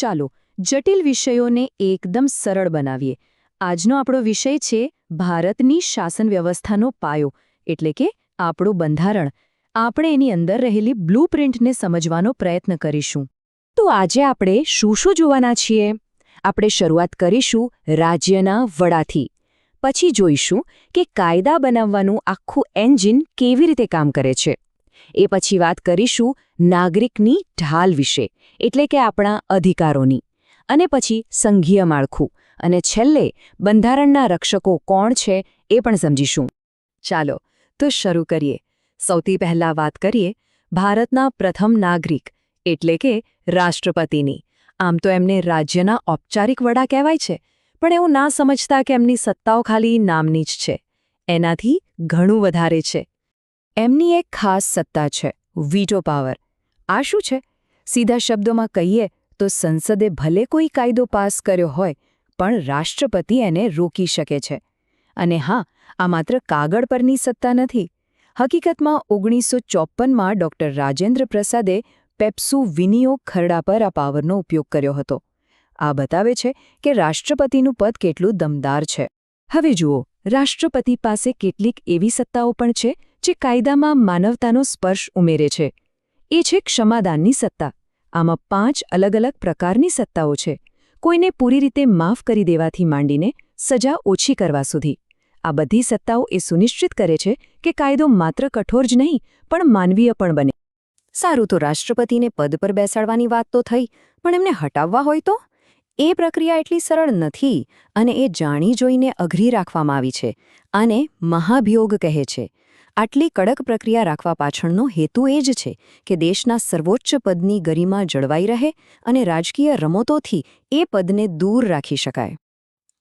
ચાલો જટિલ વિષયોને એકદમ સરળ બનાવીએ. આજનો આપણો વિષય છે ભારતની શાસન વ્યવસ્થાનો પાયો, એટલે કે આપણું બંધારણ. આપણે એની અંદર રહેલી બ્લુપ્રિન્ટને સમજવાનો પ્રયત્ન કરીશું. તો આજે આપણે શું જોવાના છીએ? આપણે શરૂઆત કરીશું રાજ્યના વડાથી. પછી જોઈશું કે કાયદા બનાવવાનું આખું એન્જિન કેવી રીતે કામ કરે છે. એ પછી વાત કરીશું નાગરિકની ઢાલ વિશે, એટલે કે આપણા અધિકારોની. અને પછી સંઘીય માળખું. અને છેલ્લે બંધારણના રક્ષકો કોણ છે એ પણ સમજીશું. ચાલો તો શરૂ કરીએ. સૌથી પહેલા વાત કરીએ ભારતના પ્રથમ નાગરિક એટલે કે રાષ્ટ્રપતિની. આમ તો એમને રાજ્યના ઔપચારિક વડા કહેવાય છે, પણ એવું ના સમજતા કે એમની સત્તાઓ ખાલી નામની જ છે. એનાથી ઘણું વધારે છે. એમની એક ખાસ સત્તા છે, વીટો પાવર. આ શું છે? સીધા શબ્દોમાં કહીએ તો સંસદે ભલે કોઈ કાયદો પાસ કર્યો હોય, પણ રાષ્ટ્રપતિ એને રોકી શકે છે. અને હા, આ માત્ર કાગળ પરની સત્તા નથી. હકીકતમાં 1954માં ડૉક્ટર રાજેન્દ્ર પ્રસાદે પેપ્સુ વિનિયોગ ખરડા પર આ પાવરનો ઉપયોગ કર્યો હતો. આ બતાવે છે કે રાષ્ટ્રપતિનું પદ કેટલું દમદાર છે. હવે જુઓ, રાષ્ટ્રપતિ પાસે કેટલીક એવી સત્તાઓ પણ છે જે કાયદામાં માનવતાનો સ્પર્શ ઉમેરે છે. એ છે ક્ષમાદાનની સત્તા. આમાં 5 અલગ-અલગ પ્રકારની સત્તાઓ છે, કોઈને પૂરી રીતે માફ કરી દેવાથી માંડીને સજા ઓછી કરવા સુધી. આ બધી સત્તાઓ એ સુનિશ્ચિત કરે છે કે કાયદો માત્ર કઠોર જ નહીં, પણ માનવીય પણ બને. સારું, તો રાષ્ટ્રપતિને પદ પર બેસાડવાની વાત તો થઈ, પણ એમને હટાવવા હોય તો? એ પ્રક્રિયા એટલી સરળ નથી, અને એ જાણી જોઈને અઘરી રાખવામાં આવી છે. આને મહાભિયોગ કહે છે. આટલી કડક પ્રક્રિયા રાખવા પાછળનો હેતુ એ જ છે કે દેશના સર્વોચ્ચ પદની ગરિમા જળવાઈ રહે અને રાજકીય રમતોથી એ પદને દૂર રાખી શકાય.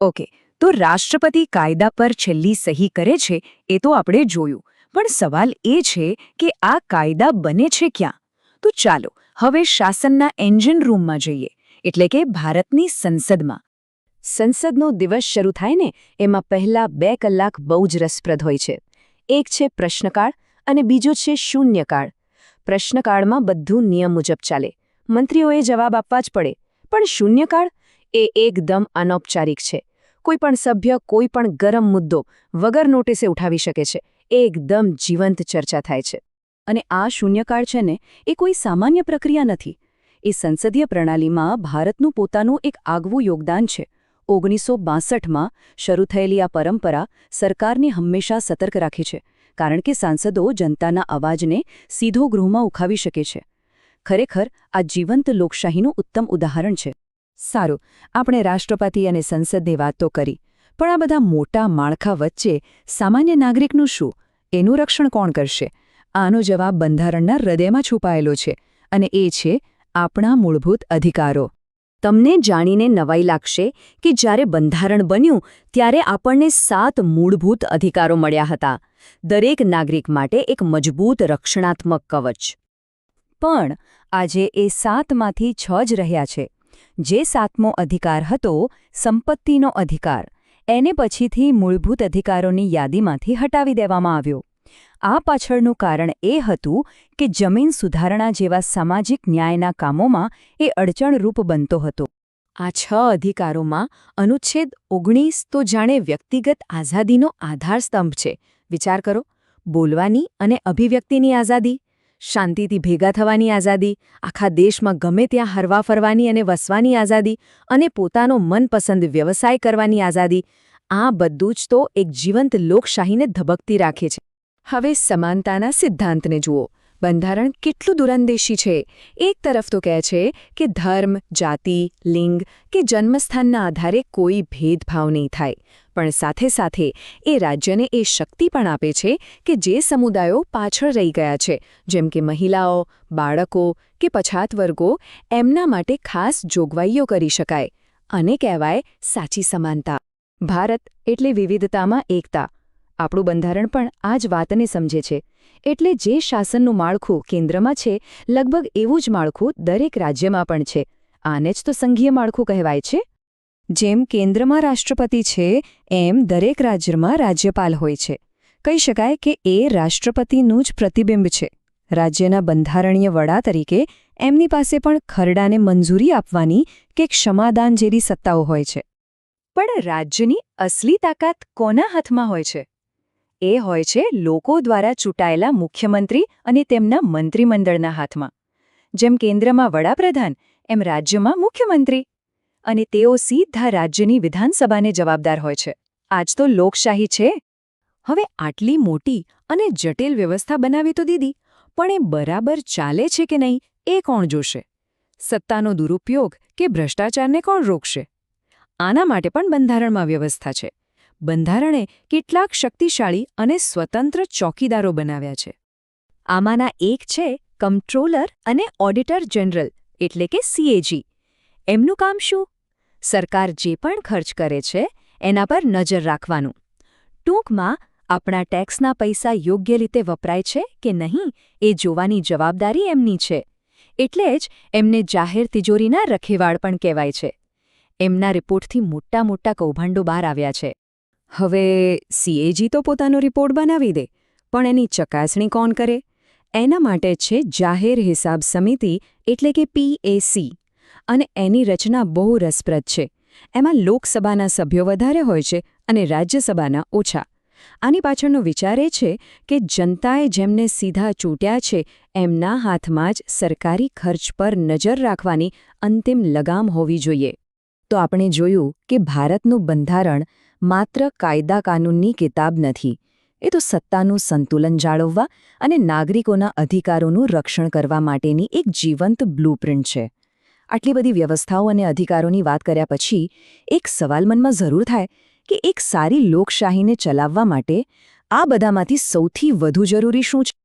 ઓકે, તો રાષ્ટ્રપતિ કાયદા પર છેલ્લી સહી કરે છે એ તો આપણે જોયું, પણ સવાલ એ છે કે આ કાયદા બને છે ક્યાં? તો ચાલો હવે શાસનના એન્જિન રૂમમાં જઈએ, એટલે કે ભારતની સંસદમાં. સંસદનો દિવસ શરૂ થાય ને, એમાં પહેલા 2 કલાક બહુ જ રસપ્રદ હોય છે. એક છે પ્રશ્નકાળ અને બીજો છે શૂન્યકાળ. પ્રશ્નકાળમાં બધું નિયમ મુજબ ચાલે, મંત્રીઓએ જવાબ આપવા જ પડે. પણ શૂન્યકાળ એ એકદમ અનૌપચારિક છે. કોઈ પણ સભ્ય કોઈ પણ ગરમ મુદ્દો વગર નોટિસે ઉઠાવી શકે છે. એકદમ જીવંત ચર્ચા થાય છે. અને આ શૂન્યકાળ છે ને, એ કોઈ સામાન્ય પ્રક્રિયા નથી. એ સંસદીય પ્રણાલીમાં ભારતનું પોતાનું એક આગવું યોગદાન છે. 1962માં શરૂ થયેલી આ પરંપરા સરકારને હંમેશા સતર્ક રાખી છે, કારણ કે સાંસદો જનતાના અવાજને સીધો ગૃહમાં ઉઠાવી શકે છે. ખરેખર આ જીવંત લોકશાહીનું ઉત્તમ ઉદાહરણ છે. સારું, આપણે રાષ્ટ્રપતિ અને સંસદની વાત તો કરી, પણ આ બધા મોટા માળખા વચ્ચે સામાન્ય નાગરિકનું શું? એનું રક્ષણ કોણ કરશે? આનો જવાબ બંધારણના હૃદયમાં છુપાયેલો છે, અને એ છે આપણા મૂળભૂત અધિકારો. તમને જાણીને નવાઈ લાગશે કે જ્યારે બંધારણ બન્યું ત્યારે આપણને 7 મૂળભૂત અધિકારો મળ્યા હતા, દરેક નાગરિક માટે એક મજબૂત રક્ષણાત્મક કવચ. પણ આજે એ 7માંથી 6 જ રહ્યા છે. જે 7મો અધિકાર હતો, સંપત્તિનો અધિકાર, એને પછીથી મૂળભૂત અધિકારોની યાદીમાંથી હટાવી દેવામાં આવ્યો. આ પાછળનું કારણ એ હતું કે જમીન સુધારણા જેવા સામાજિક ન્યાયના કામોમાં એ અડચણરૂપ બનતો હતો. આ 6 અધિકારોમાં અનુચ્છેદ 19 તો જાણે વ્યક્તિગત આઝાદીનો આધારસ્તંભ છે. વિચાર કરો, બોલવાની અને અભિવ્યક્તિની આઝાદી, શાંતિથી ભેગા થવાની આઝાદી, આખા દેશમાં ગમે ત્યાં હરવા ફરવાની અને વસવાની આઝાદી, અને પોતાનો મનપસંદ વ્યવસાય કરવાની આઝાદી. આ બધું જ તો એક જીવંત લોકશાહીને ધબકતી રાખે છે. હવે સમાનતાના સિદ્ધાંતને જુઓ. બંધારણ કેટલું દૂરંદેશી છે. એક તરફ તો કહે છે કે ધર્મ, જાતિ, લિંગ કે જન્મસ્થાનના આધારે કોઈ ભેદભાવ નહીં થાય, પણ સાથે સાથે એ રાજ્યને એ શક્તિ પણ આપે છે કે જે સમુદાયો પાછળ રહી ગયા છે, જેમ કે મહિલાઓ, બાળકો કે પછાત વર્ગો, એમના માટે ખાસ જોગવાઈઓ કરી શકાય. અને કહેવાય સાચી સમાનતા. ભારત એટલે વિવિધતામાં એકતા. આપણું બંધારણ પણ આ જ વાતને સમજે છે. એટલે જે શાસનનું માળખું કેન્દ્રમાં છે, લગભગ એવું જ માળખું દરેક રાજ્યમાં પણ છે. આને જ તો સંઘીય માળખું કહેવાય છે. જેમ કેન્દ્રમાં રાષ્ટ્રપતિ છે, એમ દરેક રાજ્યમાં રાજ્યપાલ હોય છે. કહી શકાય કે એ રાષ્ટ્રપતિનું જ પ્રતિબિંબ છે. રાજ્યના બંધારણીય વડા તરીકે એમની પાસે પણ ખરડાને મંજૂરી આપવાની કે ક્ષમાદાન જેવી સત્તાઓ હોય છે. પણ રાજ્યની અસલી તાકાત કોના હાથમાં હોય છે? એ હોય છે લોકો દ્વારા ચૂંટાયેલા મુખ્યમંત્રી અને તેમના મંત્રીમંડળના હાથમાં. જેમ કેન્દ્રમાં વડાપ્રધાન, એમ રાજ્યમાં મુખ્યમંત્રી. અને તેઓ સીધા રાજ્યની વિધાનસભાને જવાબદાર હોય છે. આજ તો લોકશાહી છે. હવે આટલી મોટી અને જટિલ વ્યવસ્થા બનાવી તો દીધી, પણ એ બરાબર ચાલે છે કે નહીં એ કોણ જોશે? સત્તાનો દુરુપયોગ કે ભ્રષ્ટાચારને કોણ રોકશે? આના માટે પણ બંધારણમાં વ્યવસ્થા છે. બંધારણે કેટલાક શક્તિશાળી અને સ્વતંત્ર ચોકીદારો બનાવ્યા છે. આમાંના એક છે કમ્પ્ટ્રોલર અને ઓડિટર જનરલ, એટલે કે CAG. એમનું કામ શું? સરકાર જે પણ ખર્ચ કરે છે એના પર નજર રાખવાનું. ટૂંકમાં આપણા ટેક્સના પૈસા યોગ્ય રીતે વપરાય છે કે નહીં એ જોવાની જવાબદારી એમની છે. એટલે જ એમને જાહેર તિજોરીના રખેવાળ પણ કહેવાય છે. એમના રિપોર્ટથી મોટા મોટા કૌભાંડો બહાર આવ્યા છે. હવે CAG તો પોતાનો રિપોર્ટ બનાવી દે, પણ એની ચકાસણી કોણ કરે? એના માટે છે જાહેર હિસાબ સમિતિ, એટલે કે PAC. અને એની રચના બહુ રસપ્રદ છે. એમાં લોકસભાના સભ્યો વધારે હોય છે અને રાજ્યસભાના ઓછા. આની પાછળનો વિચાર એ છે કે જનતાએ જેમને સીધા ચૂંટ્યા છે એમના હાથમાં જ સરકારી ખર્ચ પર નજર રાખવાની અંતિમ લગામ હોવી જોઈએ. તો આપણે જોયું કે ભારતનું બંધારણ માત્ર કાયદા કાનૂનની કિતાબ નથી. એ તો સત્તાનું સંતુલન જાળવવા અને નાગરિકોના અધિકારોનું રક્ષણ કરવા માટેની એક જીવંત બ્લુપ્રિન્ટ છે. આટલી બધી વ્યવસ્થાઓ અને અધિકારોની વાત કર્યા પછી એક સવાલ મનમાં જરૂર થાય કે એક સારી લોકશાહીને ચલાવવા માટે આ બધામાંથી સૌથી વધુ જરૂરી શું છે?